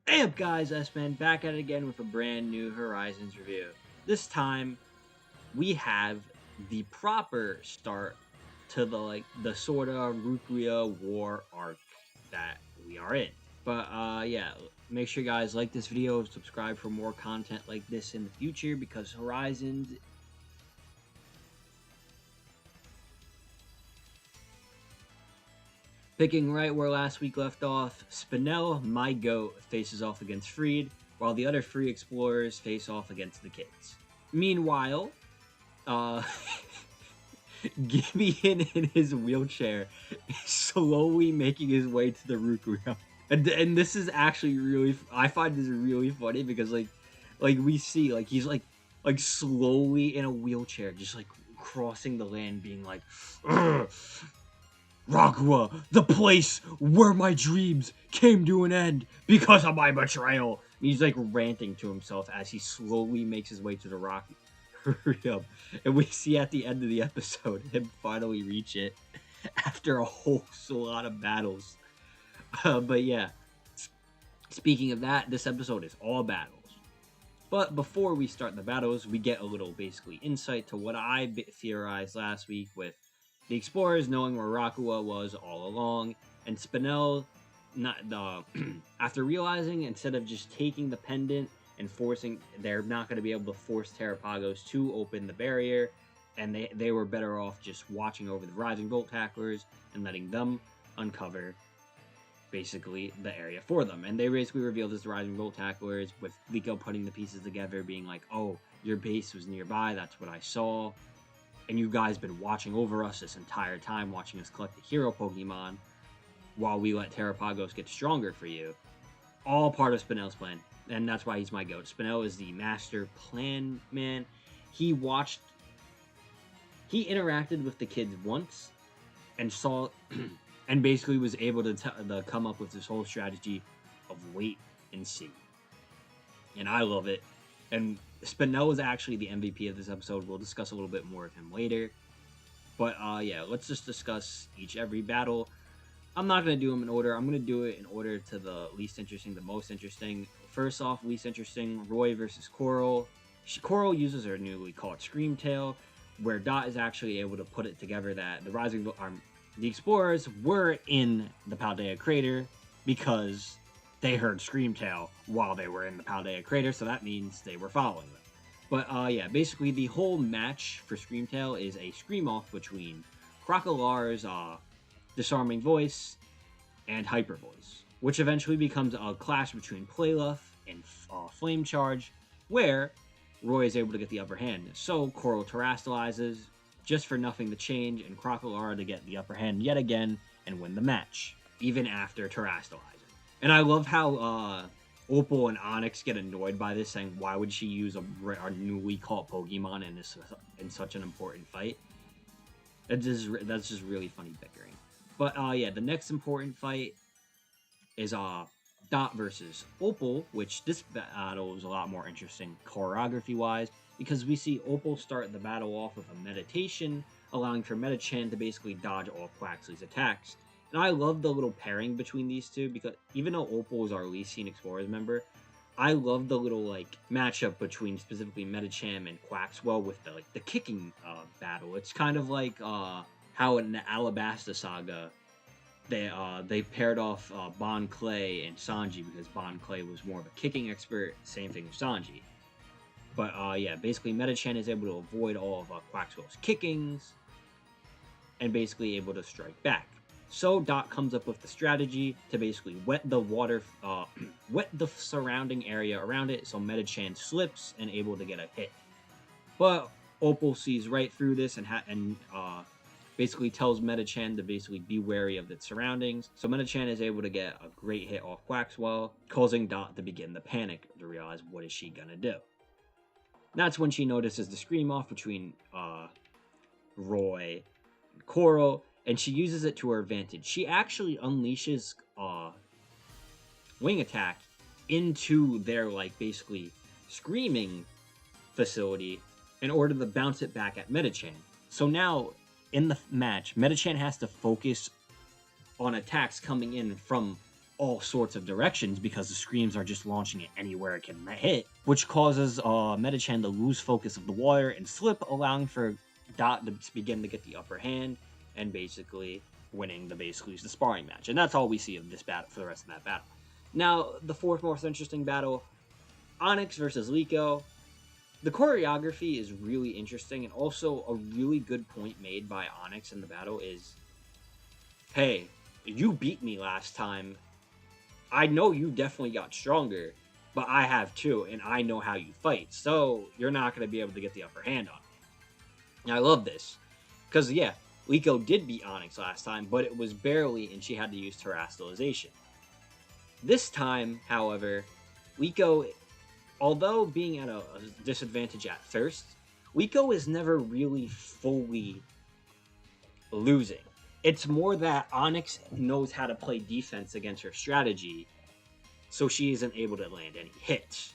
Hey up guys, S-Man back at it again with a brand new Horizons review. This time, we have the proper start to the sorta Rukia War arc that we are in. But yeah, make sure you guys like this video, subscribe for more content like this in the future because Horizons. Picking right where last week left off, Spinel, my goat, faces off against Friede, while the other three explorers face off against the kids. Meanwhile, uh, Gideon in his wheelchair is slowly making his way to the Rukia. And this is actually really, I find this really funny because like we see he's like slowly in a wheelchair, just like crossing the land, being like, Raqua, the place where my dreams came to an end because of my betrayal. And he's like ranting to himself as he slowly makes his way to the rock. Hurry up. And we see at the end of the episode him finally reach it after a whole lot of battles. But yeah, speaking of that, this episode is all battles. But before we start the battles, we get a little basically insight to what I theorized last week with the explorers knowing where Raqua was all along, and Spinel after realizing instead of just taking the pendant and forcing, they're not going to be able to force Terrapagos to open the barrier, and they were better off just watching over the rising VoltTacklers and letting them uncover basically the area for them. And they basically revealed as the rising VoltTacklers, with Liko putting the pieces together, being like, oh, your base was nearby, that's what I saw, and you guys been watching over us this entire time, watching us collect the hero Pokemon while we let Terrapagos get stronger for you. All part of Spinel's plan, and that's why he's my goat. Spinel is the master plan man. He interacted with the kids once and saw and basically was able to come up with this whole strategy of wait and see. And I love it. And Spinel is actually the MVP of this episode. We'll discuss a little bit more of him later. But yeah, let's just discuss every battle. I'm not going to do them in order. I'm going to do it in order to the least interesting, the most interesting. First off, least interesting, Roy versus Coral. Coral uses her newly called Screamtail, where Dot is actually able to put it together that the explorers were in the Paldea crater because they heard Screamtail while they were in the Paldea crater, so that means they were following them. But yeah, basically the whole match for Screamtail is a scream-off between Crocolar's Disarming Voice and Hyper Voice, which eventually becomes a clash between Playluff and Flame Charge, where Roy is able to get the upper hand. So Coral terastallizes, just for nothing to change, and Crocolara to get the upper hand yet again and win the match, even after terastallizing. And I love how Opal and Onyx get annoyed by this, saying, why would she use our newly caught Pokemon in such an important fight? That's just really funny bickering. But yeah, the next important fight is Dot versus Opal, which this battle is a lot more interesting choreography-wise, because we see Opal start the battle off with a meditation, allowing for Metachan to basically dodge all Quaxly's attacks. And I love the little pairing between these two, because even though Opal is our least seen Explorers member, I love the little matchup between specifically Metachan and Quaxwell with the kicking battle. It's kind of like how in the Alabasta saga they paired off Bon Clay and Sanji, because Bon Clay was more of a kicking expert. Same thing with Sanji. But yeah, basically Metachan is able to avoid all of Quaxwell's kickings and basically able to strike back. So Dot comes up with the strategy to basically wet the water, wet the surrounding area around it, so Metachan slips and able to get a hit. But Opal sees right through this and basically tells Metachan to basically be wary of its surroundings. So Metachan is able to get a great hit off Quaxwell, causing Dot to begin the panic to realize what is she gonna do. That's when she notices the scream off between Roy and Coral, and she uses it to her advantage. She actually unleashes Wing Attack into their basically screaming facility in order to bounce it back at Metachan. So now in the match, Metachan has to focus on attacks coming in from all sorts of directions because the screams are just launching it anywhere it can hit, which causes Metachan to lose focus of the water and slip, allowing for Dot to begin to get the upper hand and basically winning the sparring match. And that's all we see of this battle for the rest of that battle. Now, the fourth most interesting battle, Onix versus Liko. The choreography is really interesting, and also a really good point made by Onix in the battle is, hey, you beat me last time. I know you definitely got stronger, but I have too, and I know how you fight, so you're not going to be able to get the upper hand on me. And I love this, because yeah, Liko did beat Onix last time, but it was barely, and she had to use Terastallization. This time, however, Liko, although being at a disadvantage at first, Liko is never really fully losing. It's more that Onix knows how to play defense against her strategy, so she isn't able to land any hits.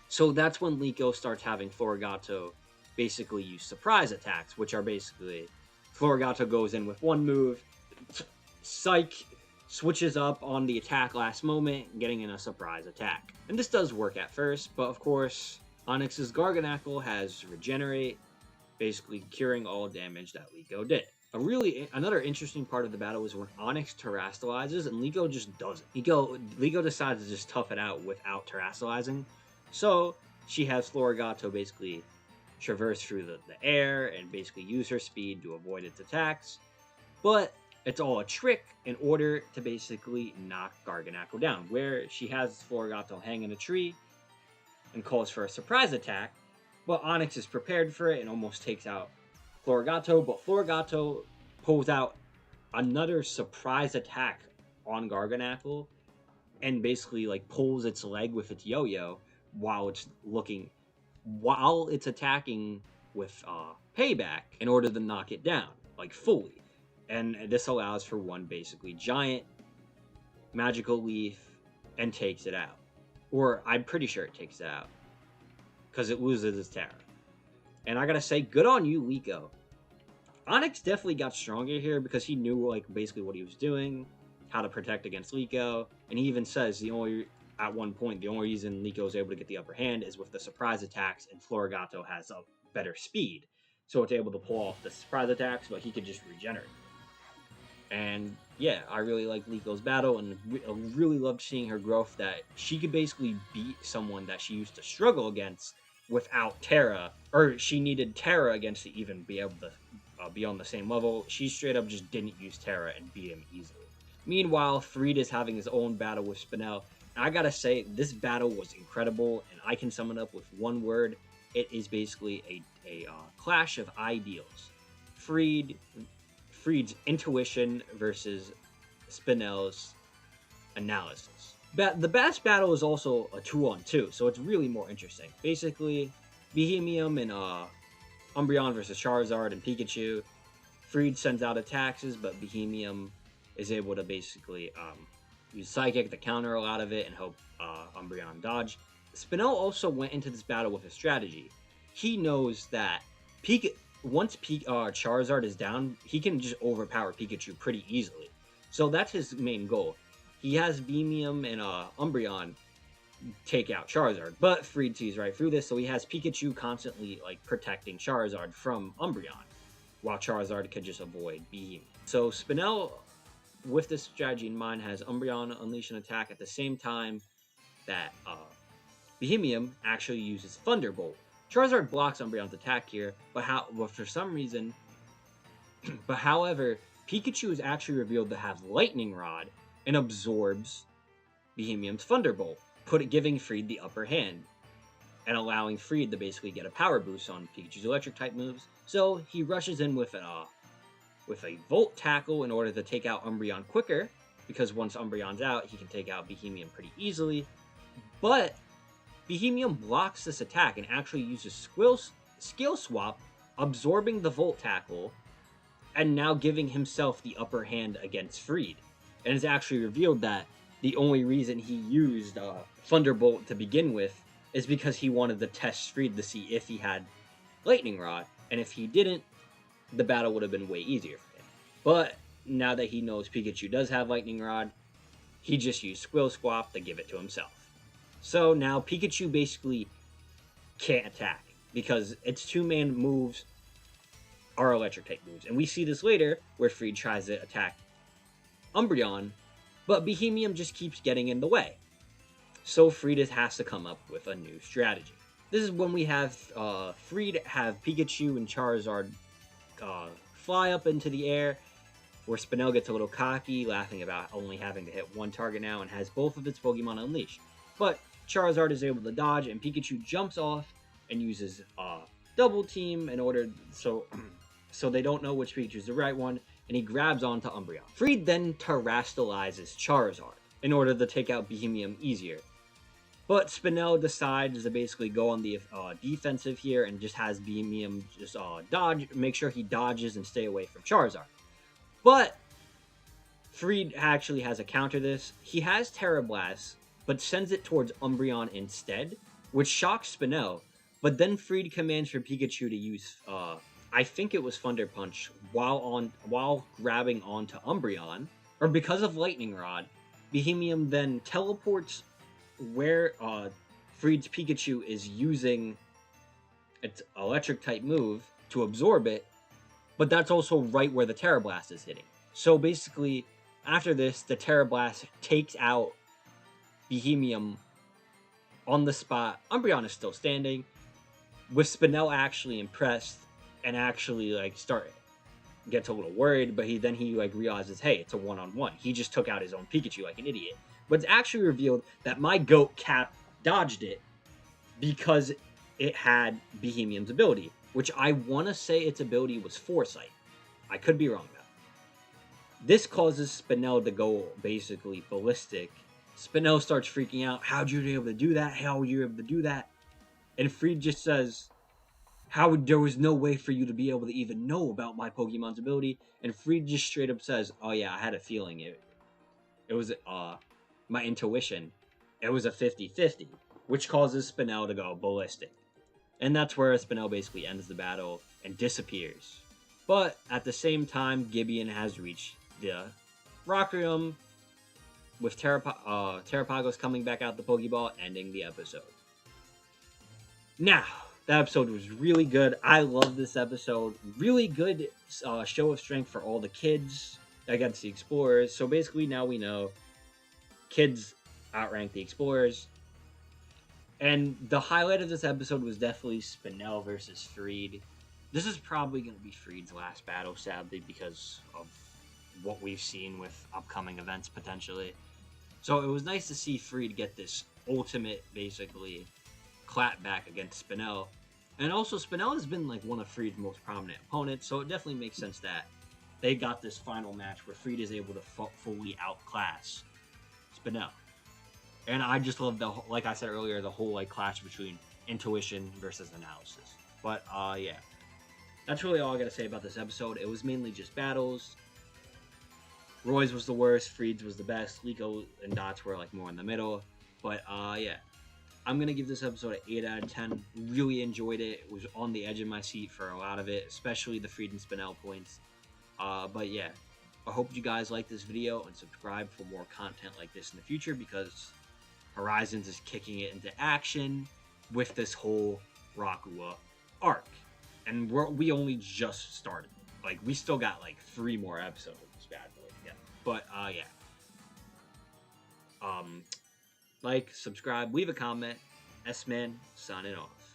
So that's when Liko starts having Floragato basically use surprise attacks, which are basically Floragato goes in with one move, Psych switches up on the attack last moment, getting in a surprise attack. And this does work at first, but of course, Onix's Garganacl has Regenerate, basically curing all damage that Liko did. Another interesting part of the battle is when Onix Terastallizes and Liko just doesn't. Liko decides to just tough it out without Terastallizing, so she has Floragato basically traverse through the air and basically use her speed to avoid its attacks, but it's all a trick in order to basically knock Garganacl down, where she has Floragato hang in a tree and calls for a surprise attack, but Onix is prepared for it and almost takes out Floragato, but Floragato pulls out another surprise attack on Garganacl and basically like pulls its leg with its yo-yo while it's attacking with payback in order to knock it down, like fully. And this allows for one basically giant magical leaf and takes it out. Or I'm pretty sure it takes it out, because it loses its Terra. And I gotta say, good on you, Liko. Onix definitely got stronger here because he knew like basically what he was doing, how to protect against Liko, and he even says at one point the only reason Liko is able to get the upper hand is with the surprise attacks, and Floragato has a better speed, so it's able to pull off the surprise attacks, but he could just regenerate. And yeah, I really like Liko's battle, and I really loved seeing her growth, that she could basically beat someone that she used to struggle against without Terra, or she needed Terra against to even be able to be on the same level. She straight up just didn't use Terra and beat him easily. Meanwhile, Friede is having his own battle with Spinel. And I gotta say, this battle was incredible, and I can sum it up with one word. It is basically a clash of ideals. Friede's intuition versus Spinel's analysis. The best battle is also a 2-on-2, so it's really more interesting. Basically, Behemoth and Umbreon versus Charizard and Pikachu. Friede sends out attacks, but Behemoth is able to basically use Psychic to counter a lot of it and help Umbreon dodge. Spinel also went into this battle with a strategy. He knows that once Charizard is down, he can just overpower Pikachu pretty easily. So that's his main goal. He has Beamium and Umbreon take out Charizard, but Friede sees right through this, so he has Pikachu constantly like protecting Charizard from Umbreon, while Charizard could just avoid Behemoth. So Spinel, with this strategy in mind, has Umbreon unleash an attack at the same time that Behemoth actually uses Thunderbolt. Charizard blocks Umbreon's attack here, but for some reason, however, Pikachu is actually revealed to have Lightning Rod and absorbs Behemoth's Thunderbolt, giving Friede the upper hand and allowing Friede to basically get a power boost on Pikachu's electric type moves. So he rushes in with a Volt Tackle in order to take out Umbreon quicker, because once Umbreon's out, he can take out Behemoth pretty easily. But Behemoth blocks this attack and actually uses Skill Swap, absorbing the Volt Tackle, and now giving himself the upper hand against Friede. And it's actually revealed that the only reason he used Thunderbolt to begin with is because he wanted to test Friede to see if he had Lightning Rod, and if he didn't, the battle would have been way easier for him. But now that he knows Pikachu does have Lightning Rod, he just used Squill Squawk to give it to himself. So now Pikachu basically can't attack because its two main moves are electric type moves. And we see this later where Friede tries to attack Umbreon, but Bohemian just keeps getting in the way. So Friede has to come up with a new strategy. This is when we have Friede have Pikachu and Charizard fly up into the air, where Spinel gets a little cocky, laughing about only having to hit one target now, and has both of its Pokemon unleashed. But Charizard is able to dodge, and Pikachu jumps off and uses Double Team in order so they don't know which Pikachu is the right one, and he grabs onto Umbreon. Friede then terastallizes Charizard in order to take out Bohemian easier. But Spinel decides to basically go on the defensive here and just has Bohemian just dodge, make sure he dodges and stay away from Charizard. But Friede actually has a counter this. He has Terra Blast, but sends it towards Umbreon instead, which shocks Spinel. But then Friede commands for Pikachu to use, I think it was Thunder Punch, while grabbing onto Umbreon, or because of Lightning Rod. Bohemian then teleports where Friede's Pikachu is using its electric type move to absorb it, but that's also right where the Terra Blast is hitting. So basically, after this, the Terra Blast takes out Bohemian on the spot. Umbreon is still standing, with Spinel actually impressed and actually gets a little worried, but he realizes, hey, it's a one-on-one. He just took out his own Pikachu like an idiot. But it's actually revealed that my goat Cap dodged it because it had Bohemian's ability, which I want to say its ability was Foresight. I could be wrong though. This causes Spinel to go basically ballistic. Spinel starts freaking out. How'd you be able to do that? How were you able to do that? And Friede just says, there was no way for you to be able to even know about my Pokemon's ability. And Friede just straight up says, oh yeah, I had a feeling it was my intuition. It was a 50-50, which causes Spinel to go ballistic. And that's where Spinel basically ends the battle and disappears. But at the same time, Gideon has reached the Rock Room, with Terrapagos coming back out the Pokeball, ending the episode. Now, that episode was really good. I love this episode. Really good show of strength for all the kids against the Explorers. So basically now we know kids outrank the Explorers. And the highlight of this episode was definitely Spinel versus Friede. This is probably going to be Friede's last battle, sadly, because of what we've seen with upcoming events, potentially. So it was nice to see Friede get this ultimate, basically, clap back against Spinel. And also, Spinel has been like one of Friede's most prominent opponents, so it definitely makes sense that they got this final match where Friede is able to fully outclass Spinel. And I just love like I said earlier, the whole clash between intuition versus analysis. But yeah, that's really all I gotta say about this episode. It was mainly just battles. Roy's was the worst, Friede's was the best, Liko and Dot's were more in the middle. But yeah, I'm gonna give this episode an 8 out of 10. Really enjoyed it. It was on the edge of my seat for a lot of it, especially the Friede and Spinel points. But yeah, I hope you guys like this video and subscribe for more content like this in the future, because Horizons is kicking it into action with this whole Rockua arc. And we only just started. We still got 3 more episodes of this bad boy. Yeah. But yeah. Subscribe, leave a comment. S-Man signing off.